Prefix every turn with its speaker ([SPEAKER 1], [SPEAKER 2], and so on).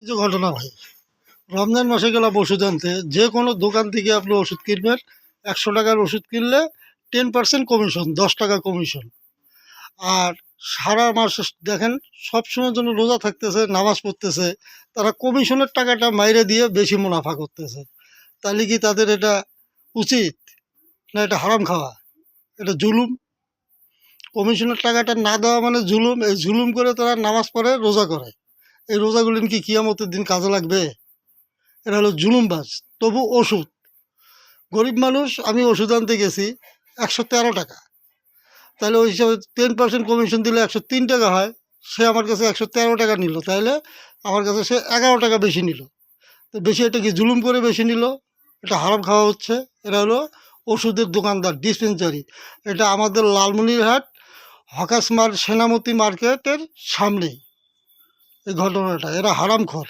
[SPEAKER 1] যে ঘটনা ভাই, রমজান মাসে গেলাম ওষুধ আনতে, যে কোনো দোকান থেকে আপনি ওষুধ কিনবেন, ১০০ টাকার ওষুধ কিনলে 10% কমিশন, 10 টাকা কমিশন। আর সারা মাস দেখেন সবসময়ের জন্য রোজা থাকতেছে, নামাজ পড়তেছে, তারা কমিশনের টাকাটা মাইরে দিয়ে বেশি মুনাফা করতেছে। তাহলে কি তাদের এটা উচিত, না এটা হারাম খাওয়া? এটা জুলুম। কমিশনের টাকাটা না দেওয়া মানে জুলুম। এই জুলুম করে তারা নামাজ পড়ে, রোজা করে। এই রোজাগুলো কি কিয়ামতের দিন কাজে লাগবে? এটা হলো জুলুমবাজ। তবু ওষুধ, গরিব মানুষ, আমি ওষুধ আনতে গেছি ১১৩ টাকা, তাহলে ওই হিসাবে 10% কমিশন দিলে ১০৩ টাকা হয়। সে আমার কাছে ১১৩ টাকা নিল, তাহলে আমার কাছে সে ১১ টাকা বেশি নিল। তো বেশি, এটা কি জুলুম করে বেশি নিল? এটা হারাম খাওয়া হচ্ছে। এটা হলো ওষুধের দোকানদার, ডিসপেন্সারি। এটা আমাদের লালমনিরহাট হকাসমার সেনামতি মার্কেটের সামনেই এই ঘটনাটা। এরা হারামখোর।